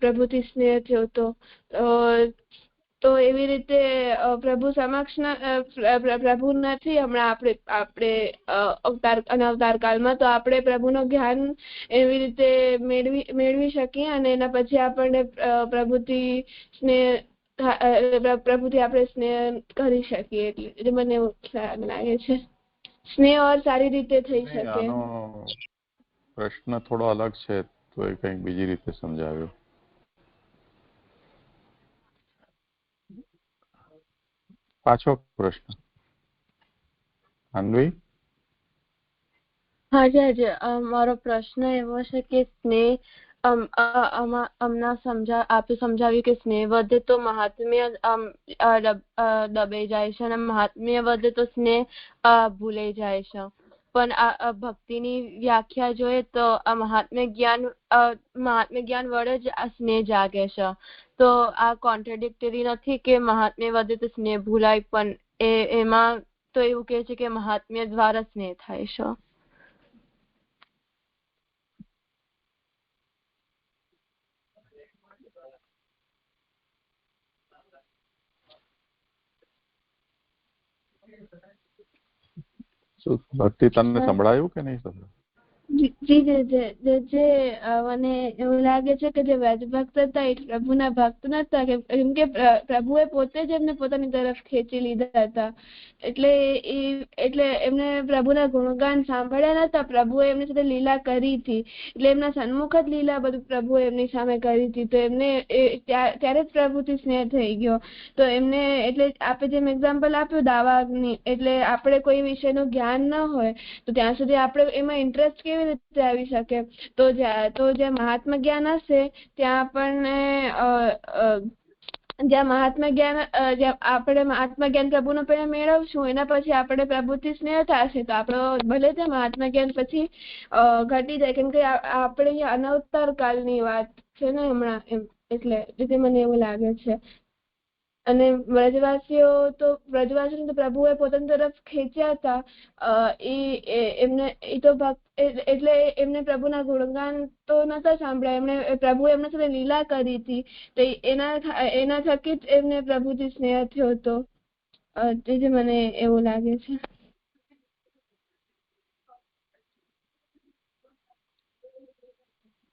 પ્રભુથી સ્નેહ થયો હતો. તો એવી રીતે પ્રભુ સમક્ષ પ્રભુ નથી હમણાં આપણે અનવતાર કાળમાં. તો આપણે પ્રભુનું જ્ઞાન એવી રીતે મેળવી શકીએ અને એના પછી આપણને પ્રભુથી આપણે સ્નેહ કરી શકીએ. એટલે મને એવું લાગે છે સ્નેહ ઓર સારી રીતે થઈ શકે. આનો પ્રશ્ન થોડો અલગ છે, તો એ કંઈક બીજી રીતે સમજાવ્યો. પાછો પ્રશ્ન અન્વી. હાજી, મારો પ્રશ્ન એવો છે કે સ્નેહ આપે સમજાવ્યું કે સ્નેહ વધે તો મહાત્મ્ય દબાઈ જાય છે અને મહાત્મ્ય વધે તો સ્નેહ ભૂલાઈ જાય છે. પણ આ ભક્તિની વ્યાખ્યા જોઈએ તો આ મહાત્મ્ય જ્ઞાન વડે જ આ સ્નેહ જાગે છે. તો આ કોન્ટ્રાડિક્ટરી નથી કે મહાત્મ્ય વધે તો સ્નેહ ભૂલાય, પણ એમાં તો એવું કહે છે કે મહાત્મ્ય દ્વારા સ્નેહ થાય છે. ભક્તિ તમને સંભળાયું કે નહીં સંભળાયું? જે મને એવું લાગે છે કે જે વ્રજ ભક્ત હતા એ પ્રભુના ભક્ત નતા. કેમ કે પ્રભુએ પોતે જ એમને પોતાની તરફ ખેંચી લીધા હતા. એટલે એમને પ્રભુના ગુણગાન સાંભળ્યા નતા. પ્રભુએ એમની સાથે લીલા કરી હતી. એટલે એમના સન્મુખ જ લીલા બધું પ્રભુએ એમની સામે કરી હતી. તો એમને ત્યારે જ પ્રભુથી સ્નેહ થઈ ગયો. તો એમને એટલે આપણે જેમ એક્ઝામ્પલ આપ્યું દાવાની, એટલે આપણે કોઈ વિષયનું જ્ઞાન ન હોય તો ત્યાં સુધી આપણે એમાં ઇન્ટરેસ્ટ કેવી રીતે આવી શકે. તો જે મહાત્મા જ્ઞાન હશે ત્યાં આપણને જ્યાં આપણે મહાત્મા જ્ઞાન પ્રભુનો પહેલા મેળવશું એના પછી આપણે પ્રભુથી સ્નેહ થશે. તો આપણો ભલે તે મહાત્મા જ્ઞાન પછી ઘટી જાય. કેમ કે આપણે અહીંયા અનવતાર કાળની વાત છે ને હમણાં, એમ એટલે મને એવું લાગે છે. અને વ્રજવાસીઓ તો પ્રભુએ પોતાની તરફ ખેંચ્યા હતા. એટલે એમને પ્રભુના ગુણગાન તો નતા સાંભળ્યા. પ્રભુએ એમના સાથે લીલા કરી હતી. તો એના થકી જ એમને પ્રભુથી સ્નેહ થયો હતો. તેથી મને એવું લાગે છે.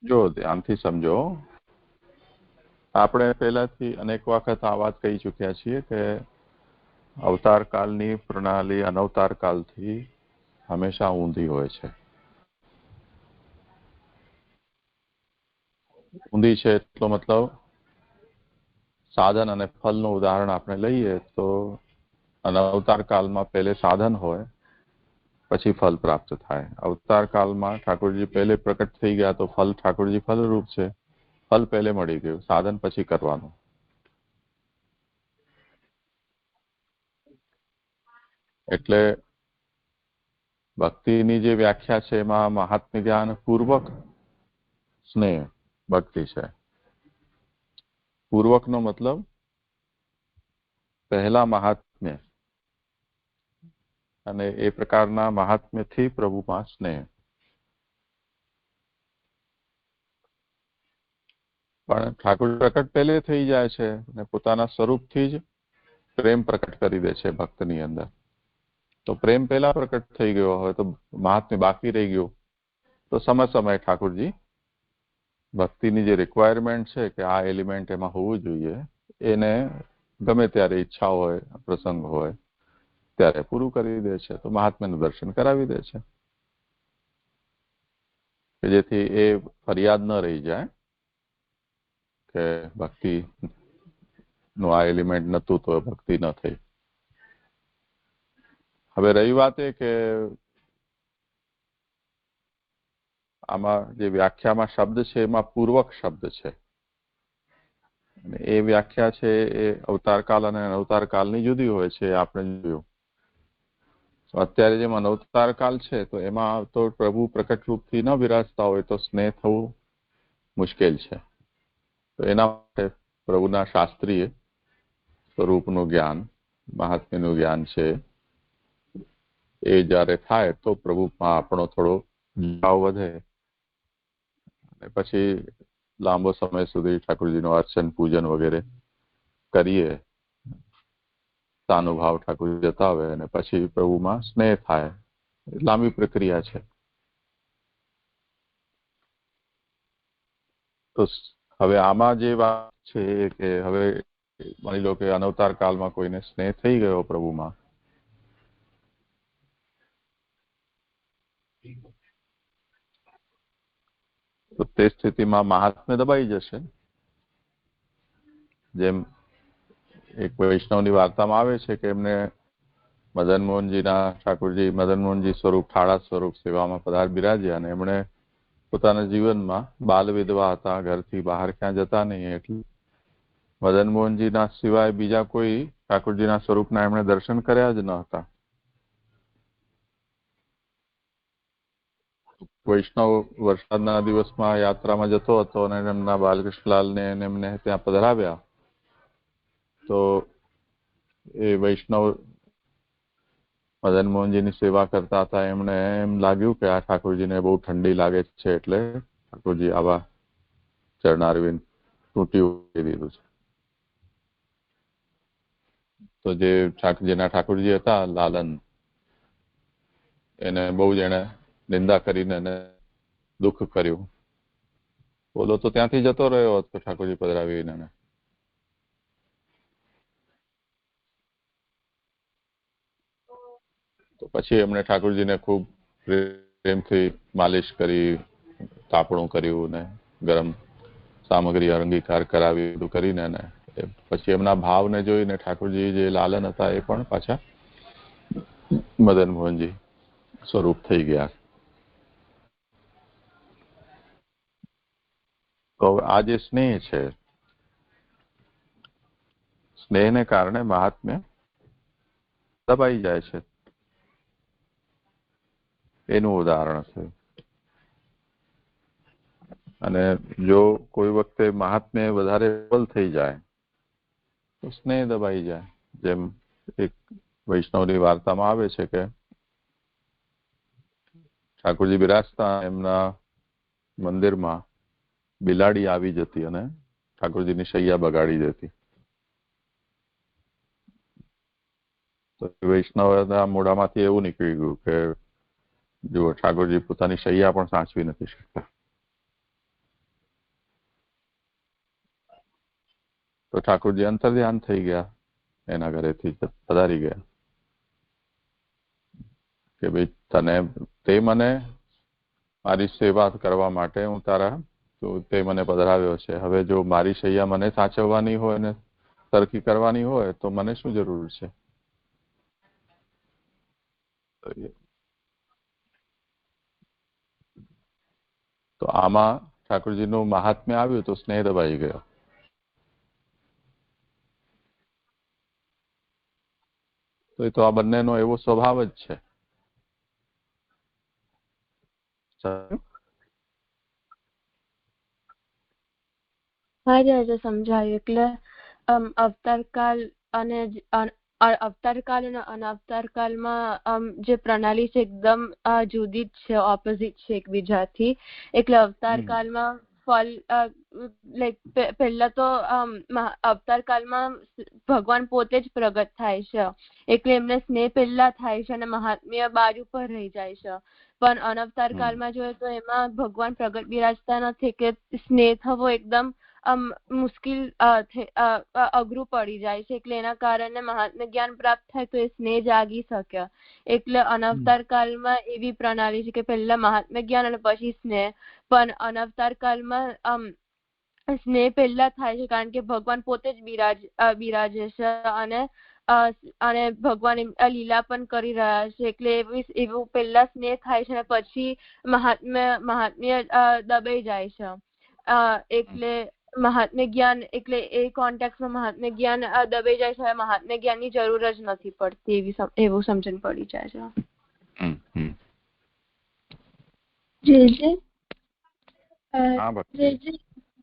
જો ધ્યાનથી સમજો, આપણે પહેલાથી અનેક વખત આ વાત કહી ચૂક્યા છીએ કે અવતાર કાળની પ્રણાલી અનવતાર કાળથી હંમેશા ઊંધી હોય છે. ઊંધી છે એટલો મતલબ સાધન અને ફલનું ઉદાહરણ આપણે લઈએ તો અનવતાર કાળમાં પહેલે સાધન હોય પછી ફલ પ્રાપ્ત થાય. અવતાર કાળમાં ઠાકોરજી પહેલે પ્રકટ થઈ ગયા તો ફલ ઠાકોરજી ફલરૂપ છે. ફલ પહેલે મળી ગયું, સાધન પછી કરવાનું. એટલે ભક્તિની જે વ્યાખ્યા છે એમાં મહાત્મ્ય જ્ઞાન પૂર્વક સ્નેહ ભક્તિ છે. પૂર્વકનો મતલબ પહેલા મહાત્મ્ય અને એ પ્રકારના મહાત્મ્યથી પ્રભુમાં સ્નેહ. પણ ઠાકોર પ્રકટ પહેલે થઈ જાય છે અને પોતાના સ્વરૂપથી જ પ્રેમ પ્રકટ કરી દે છે ભક્તની અંદર. તો પ્રેમ પહેલા પ્રકટ થઈ ગયો હોય તો મહાત્મ્ય બાકી રહી ગયું તો સમય ઠાકોરજી ભક્તિની જે રિક્વાયરમેન્ટ છે કે આ એલિમેન્ટ એમાં હોવું જોઈએ, એને ગમે ત્યારે ઈચ્છા હોય, પ્રસંગ હોય ત્યારે પૂરું કરી દે છે. તો મહાત્માનું દર્શન કરાવી દે છે કે જેથી એ ફરિયાદ ન રહી જાય કે ભક્તિ નું આ એલિમેન્ટ નતું તો ભક્તિ ન થઈ. હવે રહી વાત એ કે આમાં જે વ્યાખ્યામાં શબ્દ છે એમાં પૂર્વક શબ્દ છે. એ વ્યાખ્યા છે એ અવતારકાલ અને અનવતારકાલની જુદી હોય છે, આપણે જોયું. અત્યારે જેમ અનવતારકાલ છે તો એમાં તો પ્રભુ પ્રકટ રૂપથી ન વિરાજતા હોય તો સ્નેહ થવું મુશ્કેલ છે. તો એના માટે પ્રભુના શાસ્ત્રીય સ્વરૂપનું જ્ઞાન, મહાત્મ્યનું જ્ઞાન છે, એ જયારે થાય તો પ્રભુમાં આપણો થોડો ભાવ વધે. પછી લાંબો સમય સુધી ઠાકોરજીનું અર્ચન પૂજન વગેરે કરીએ, સાનુભાવ ઠાકોરજી જતાવે અને પછી પ્રભુમાં સ્નેહ થાય. લાંબી પ્રક્રિયા છે. તો હવે આમાં જે વાત છે કે હવે માની લો કે અનવતાર કાળમાં કોઈને સ્નેહ થઈ ગયો પ્રભુમાં, તો તે સ્થિતિમાં મહાત્મ્ય દબાઈ જશે. જેમ એક વૈષ્ણવની વાર્તામાં આવે છે કે એમને મદન મોહનજી સ્વરૂપ ઠાળા સ્વરૂપ સેવામાં પધાર બિરાજ્યા અને એમણે પોતાના જીવનમાં બાલ વિધવા હતા, ઘરથી બહાર ક્યાં જતા નહીં, એટલે મદન મોહનજીના સિવાય બીજા કોઈ ઠાકોરજીના સ્વરૂપના એમણે દર્શન કર્યા જ ન હતા. વૈષ્ણવ વરસાદના દિવસમાં યાત્રામાં જતો હતો અને એમના બાલકૃષ્ણલાલને એમને ત્યાં પધરાવ્યા. તો એ વૈષ્ણવ મદન મોહનજીની સેવા કરતા હતા. એમણે એમ લાગ્યું કે આ ઠાકોરજીને બહુ ઠંડી લાગે છે, એટલે ઠાકોરજી આવા ચરણારવિંદ તૂટી દીધું છે. તો જે જેના ઠાકોરજી હતા લાલન, એને બહુ જ એને નિંદા કરીને એને દુઃખ કર્યું. બોલો તો ત્યાંથી જતો રહ્યો હતો ઠાકોરજી પધરાવીને. તો પછી એમણે ઠાકોરજીને ખૂબ પ્રેમથી માલિશ કરી, તાપણું કર્યું ને ગરમ સામગ્રી અંગીકાર કરાવી, બધું કરીને ને પછી એમના ભાવને જોઈને ઠાકોરજી જે લાલન હતા એ પણ પાછા મદન મોહનજી સ્વરૂપ થઈ ગયા. તો આ જે સ્નેહ છે, સ્નેહને કારણે મહાત્મ્ય દબાઈ જાય છે. એનું ઉદાહરણ છે. અને જો કોઈ વખતે મહાત્મ્ય વધારે પ્રબળ થઈ જાય તો સ્નેહ દબાઈ જાય. જેમ એક વૈષ્ણવની વાર્તામાં આવે છે કે ઠાકોરજી બિરાજતા એમના મંદિરમાં બિલાડી આવી જતી અને ઠાકોરજીની શૈયા બગાડી દેતી. તો વૈષ્ણવના મોઢામાંથી એવું નીકળી ગયું કે જુઓ, ઠાકોરજી પોતાની શૈયા પણ સાચવી નથી શકતા. તો ઠાકોરજી અંતર્ધ્યાન થઈ ગયા, એના ઘરેથી પધારી ગયા કે ભાઈ તે મને મારી સેવા કરવા માટે હું તે મને પધરાવ્યો છે. હવે જો મારી શૈયા મને સાચવવાની હોય ને સરખી કરવાની હોય તો મને શું જરૂર છે? તો આમાં ઠાકોરજીનું મહાત્મ્ય આવ્યું તો સ્નેહ દબાઈ ગયો. તો એ તો આ બંનેનો એવો સ્વભાવ જ છે. હા, સમજાયું. એટલે અવતારકાલ અને અનવતારકાલમાં જે પ્રણાલી છે એકદમ જુદી જ છે, ઓપોઝિટ છે એકબીજાથી. એટલે અવતારકાલમાં ફળ લાઈક પહેલા તો અવતાર કાળમાં ભગવાન પોતે જ પ્રગટ થાય છે, એટલે એમને સ્નેહ પહેલા થાય છે અને મહાત્મ્ય બાજુ પર રહી જાય છે. પણ અનવતાર કાળમાં જોઈએ તો એમાં ભગવાન પ્રગટ બિરાજતા નથી, કે સ્નેહ થવો એકદમ મુશ્કેલ અઘરું પડી જાય છે, એટલે એના કારણે મહાત્મ્ય જ્ઞાન પ્રાપ્ત થાય તો એ સ્નેહ જાગી શકે. એટલે અનવતાર કાળમાં એવી પ્રણાલી છે કે પહેલા મહાત્મ્ય જ્ઞાન અને પછી સ્નેહ. પણ અનવતાર કાળમાં સ્નેહ પહેલા થાય છે, કારણ કે ભગવાન પોતે જ બિરાજે છે અને ભગવાન લીલા પણ કરી રહ્યા છે, એટલે એવું પહેલા સ્નેહ થાય છે અને પછી મહાત્મ્ય દબાઈ જાય છે. એટલે મહાત્મ્ય જ્ઞાન, એટલે એ કોન્ટેક્સમાં મહાત્મ્ય જ્ઞાન દબાઈ જાય છે, મહાત્મ્ય જ્ઞાનની જરૂર જ નથી પડતી, એવું સમજણ પડી જાય છે.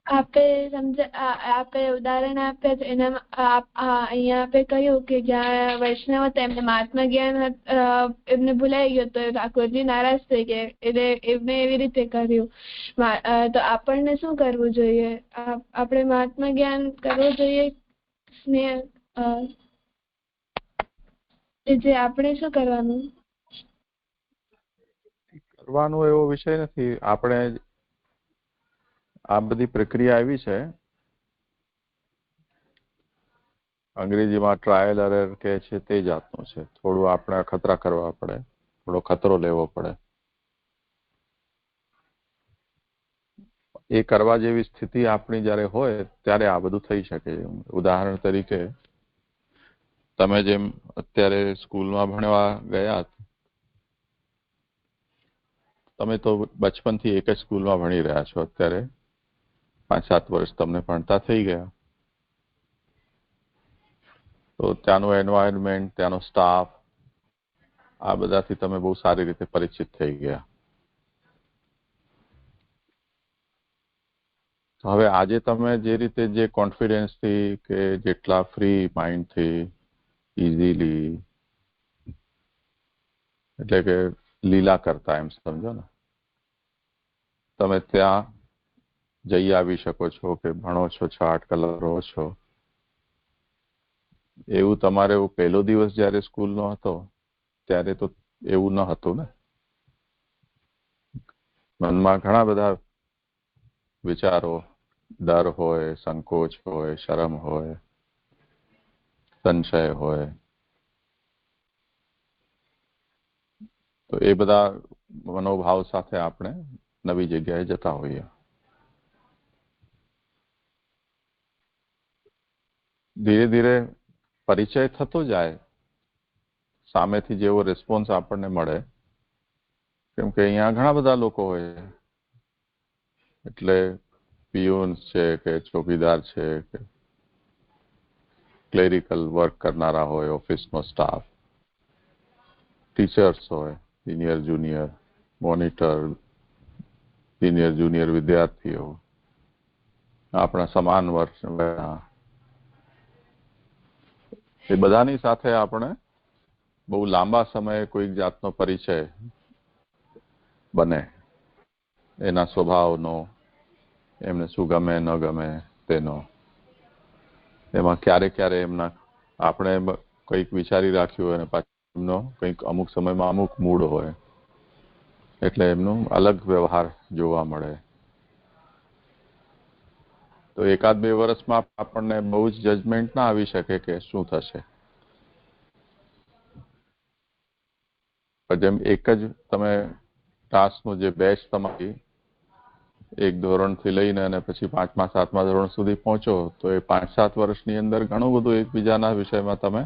આપે ઉદાહરણ આપ્યા છે એનામાં અહીંયા આપે કહ્યું કે જ્યાં વૈષ્ણવ હતા એમને મહાત્મા જ્ઞાન એમને ભૂલાઈ ગયો તો ઠાકોરજી નારાજ થઈ ગયા, એટલે એમને એવી રીતે કર્યું. તો આપણને શું કરવું જોઈએ? આપણે મહાત્મા જ્ઞાન કરવું જોઈએ સ્નેહ જે આપણે શું કરવાનું એવો વિષય નથી. આપણે આ બધી પ્રક્રિયા આવી છે, અંગ્રેજીમાં ટ્રાયલ એરર કે છે તે જાતનું છે. થોડું આપણે અખતરા કરવા પડે, થોડો ખતરો લેવો પડે. એ કરવા જેવી સ્થિતિ આપણી જયારે હોય ત્યારે આ બધું થઈ શકે. ઉદાહરણ તરીકે તમે જેમ અત્યારે સ્કૂલમાં ભણવા ગયા, તમે તો બચપનથી એક જ સ્કૂલમાં ભણી રહ્યા છો, અત્યારે 5-7 વર્ષ તમને ભણતા થઈ ગયા, તો ત્યાંનું એન્વાયરમેન્ટ, ત્યાંનો સ્ટાફ, આ બધાથી તમે બહુ સારી રીતે પરિચિત થઈ ગયા. હવે આજે તમે જે રીતે જે કોન્ફિડન્સથી કે જેટલા ફ્રી માઇન્ડથી ઇઝીલી, એટલે કે લીલા કરતા એમ સમજો ને, તમે ત્યાં જઈ આવી શકો છો કે ભણો છો, 6-8 કલાક રહો છો. એવું તમારે પહેલો દિવસ જયારે સ્કૂલનો હતો ત્યારે તો એવું ન હતું ને. મનમાં ઘણા બધા વિચારો, ડર હોય, સંકોચ હોય, શરમ હોય, સંશય હોય. તો એ બધા મનોભાવ સાથે આપણે નવી જગ્યાએ જતા હોઈએ. ધીરે ધીરે પરિચય થતો જાય, સામેથી જેવો રિસ્પોન્સ આપણને મળે, કેમ કે અહીંયા ઘણા બધા લોકો હોય, એટલે પિયુન્સ છે કે ચોકીદાર છે કે ક્લેરિકલ વર્ક કરનારા હોય, ઓફિસનો સ્ટાફ, ટીચર્સ હોય, senior junior monitor, senior junior વિદ્યાર્થીઓ, આપણા સમાન વર્ષના, એ બધાની સાથે આપણે બહુ લાંબા સમયે કોઈક જાતનો પરિચય બને, એના સ્વભાવનો, એમને શું ગમે ન ગમે તેનો. એમાં ક્યારે ક્યારે એમના આપણે કંઈક વિચારી રાખ્યું હોય અને પાછું એમનો કંઈક અમુક સમયમાં અમુક મૂડ હોય, એટલે એમનું અલગ વ્યવહાર જોવા મળે. તો 1-2 વર્ષમાં આપણને બહુ જ જજમેન્ટ ના આવી શકે કે શું થશે. જેમ એક જ તમે ટાસ્કનું જે બેચ તમારી 1 ધોરણથી લઈને અને પછી 5મા-7મા ધોરણ સુધી પહોંચો, તો એ 5-7 વર્ષની અંદર ઘણું બધું એકબીજાના વિષયમાં તમે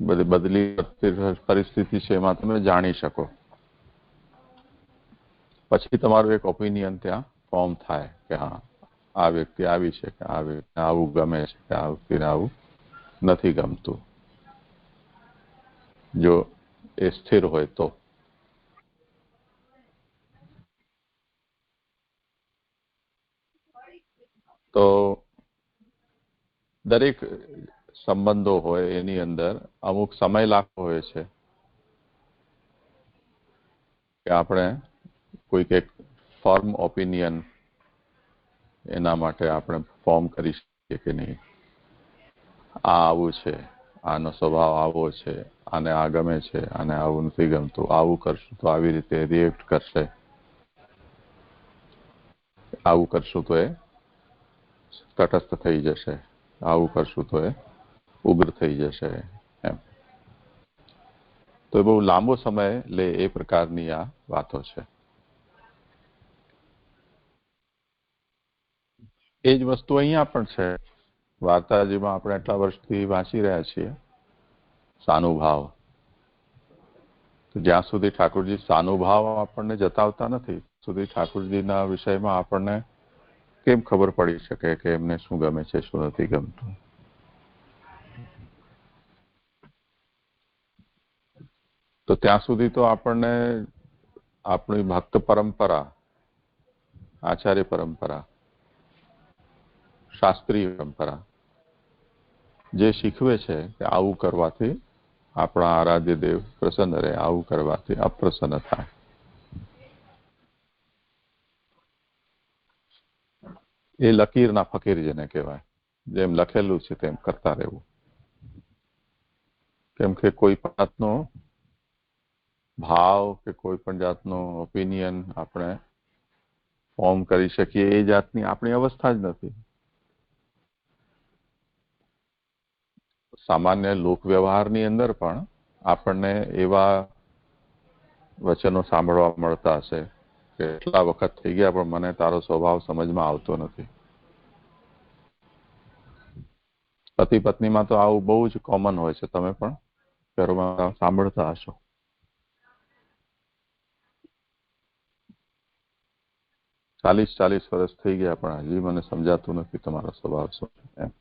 બધી બદલી પરિસ્થિતિ છે એમાં તમે જાણી શકો. પછી તમારું એક ઓપિનિયન ત્યાં ફોર્મ થાય કે હા, આ વ્યક્તિ આવી છે, કે આ વ્યક્તિને આવું ગમે છે, કે આ વ્યક્તિને આવું નથી ગમતું, જો એ સ્થિર હોય તો. તો દરેક સંબંધો હોય એની અંદર અમુક સમય લાગતો હોય છે કે આપણે કોઈક એક ફર્મ ઓપિનિયન એના માટે આપણે ફોર્મ કરી શકીએ કે નહીં. આ આવું છે, આનો સ્વભાવ આવો છે, આને આ ગમે છે, આને આવું નથી ગમતું, આવું કરશું તો આવી રીતે રિએક્ટ કરશે, આવું કરશું તો એ તટસ્થ થઈ જશે, આવું કરશું તો એ ઉગ્ર થઈ જશે એમ. તો એ બહુ લાંબો સમય લે એ પ્રકારની આ વાતો છે. એ જ વસ્તુ અહીંયા પણ છે. વાર્તાજીમાં આપણે આટલા વર્ષથી વાંચી રહ્યા છીએ સાનુભાવ. તો જ્યાં સુધી ઠાકોરજી સાનુભાવ આપણને જતાવતા નથી સુધી ઠાકોરજીના વિષયમાં આપણને કેમ ખબર પડી શકે કે એમને શું ગમે છે, શું નથી ગમતું. તો ત્યાં સુધી તો આપણને આપણી ભક્ત પરંપરા, આચાર્ય પરંપરા, શાસ્ત્રીય પરંપરા જે શીખવે છે કે આવું કરવાથી આપણા આરાધ્ય દેવ પ્રસન્ન રહે, આવું કરવાથી અપ્રસન્ન થાય. એ લકીરના ફકીર જેને કહેવાય, જેમ લખેલું છે તેમ કરતા રહેવું. કેમ કે કોઈ પણ જાતનો ભાવ કે કોઈ પણ જાતનો ઓપિનિયન આપણે ફોર્મ કરી શકીએ એ જાતની આપણી અવસ્થા જ નથી. સામાન્ય લોક વ્યવહારની અંદર પણ આપણને એવા વચનો સાંભળવા મળતા હશે કે એટલા વખત થઈ ગયા પણ મને તારો સ્વભાવ સમજમાં આવતો નથી. પતિ પત્નીમાં તો આવું બહુ જ કોમન હોય છે. તમે પણ ઘરમાં સાંભળતા હશો. ચાલીસ વર્ષ થઈ ગયા પણ હજી મને સમજાતું નથી તમારો સ્વભાવ શું એમ.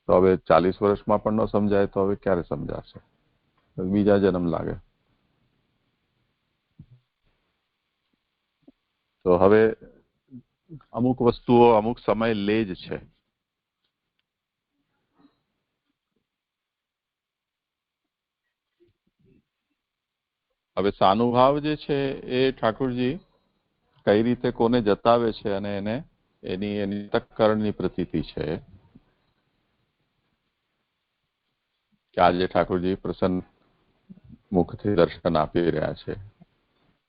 તો હવે 40 વર્ષમાં પણ ન સમજાય તો હવે ક્યારે સમજાશે? બીજા જન્મ લાગે. તો હવે અમુક વસ્તુઓ અમુક સમય લે જ છે. હવે સાનુભાવ જે છે એ ઠાકોરજી કઈ રીતે કોને જતાવે છે અને એને એની તકકરણની પ્રતીતિ છે કે આજે ઠાકોરજી પ્રસન્ન મુખથી દર્શન આપી રહ્યા છે,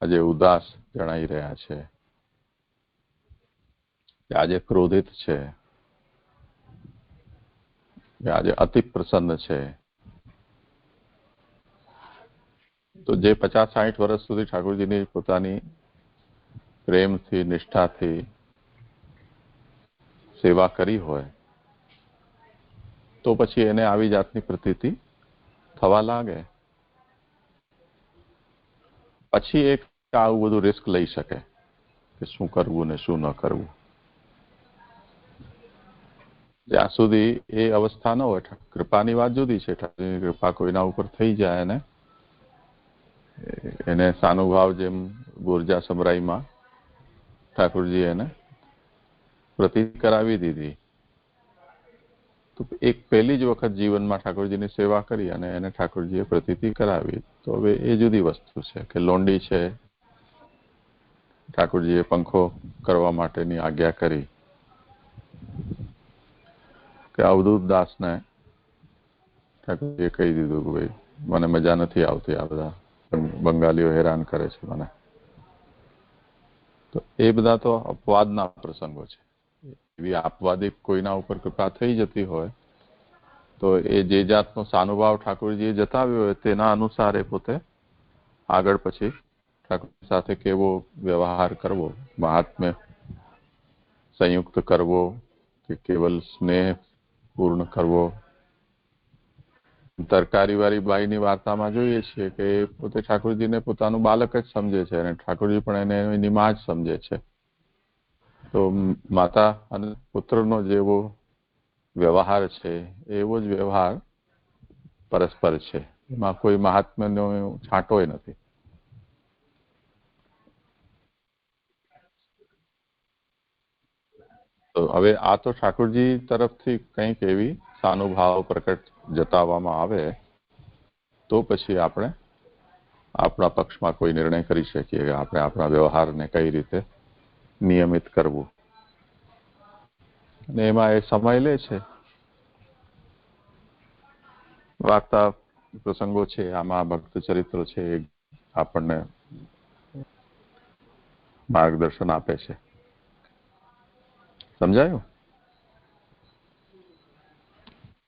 આજે ઉદાસ જણાઈ રહ્યા છે, કે આજે ક્રોધિત છે, કે આજે અતિ પ્રસન્ન છે. તો જે 50-60 વર્ષ સુધી ઠાકોરજીની પોતાની પ્રેમથી નિષ્ઠાથી સેવા કરી હોય તો પછી એને આવી જાતની પ્રતીતિ થવા લાગે. પછી એક આવું બધું રિસ્ક લઈ શકે કે શું કરવું ને શું ન કરવું. જ્યાં સુધી એ અવસ્થા ન હોય, કૃપાની વાત જુદી છે. ઠાકોરજીની કૃપા કોઈના ઉપર થઈ જાય અને એને સાનુભાવ જેમ ગોરજા સમરાઈમાં ઠાકોરજી એને પ્રતીતિ કરાવી દીધી. તો એક પહેલી જ વખત જીવનમાં ઠાકોરજીની સેવા કરી અને એને ઠાકોરજીએ પ્રતીતિ કરાવી. તો હવે એ જુદી વસ્તુ છે કે લોંડી છે, ઠાકોરજીએ પંખો કરવા માટેની આજ્ઞા કરી કે અવધૂત દાસને ઠાકોરજીએ કહી દીધું કે ભાઈ મને મજા નથી આવતી, આ બધા બંગાળીઓ હેરાન કરે છે મને. તો એ બધા તો અપવાદના પ્રસંગો છે. એવી આપવાદી કોઈના ઉપર કૃપા થઈ જતી હોય તો એ જે જાતનો સાનુભાવ ઠાકોરજીએ જતાવ્યો હોય તેના અનુસાર એ પોતે આગળ પછી ઠાકોર સાથે કેવો વ્યવહાર કરવો, મહાત્મ્ય સંયુક્ત કરવો કે કેવલ સ્નેહ પૂર્ણ કરવો. તરકારીવાળી બાઈની વાર્તામાં જોઈએ છીએ કે પોતે ઠાકોરજીને પોતાનું બાળક જ સમજે છે અને ઠાકોરજી પણ એને એની માં જ સમજે છે. તો માતા અને પુત્રનો જેવો વ્યવહાર છે એવો જ વ્યવહાર પરસ્પર છે. એમાં કોઈ મહાત્મ્યનો છાંટોય નથી. તો હવે આ તો ઠાકોરજી તરફથી કંઈક એવી સાનુભાવ પ્રકટ જતાવવામાં આવે તો પછી આપણે આપણા પક્ષમાં કોઈ નિર્ણય કરી શકીએ કે આપણે આપણા વ્યવહારને કઈ રીતે નિયમિત કરવું, અને એમાં એ સમય લે છે. વાર્તા પ્રસંગો છે, આમાં ભક્ત ચરિત્રો છે, એ આપણને માર્ગદર્શન આપે છે. સમજાયું?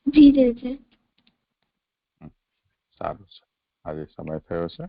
જી જી. સારું છે. આજે સમય થયો છે.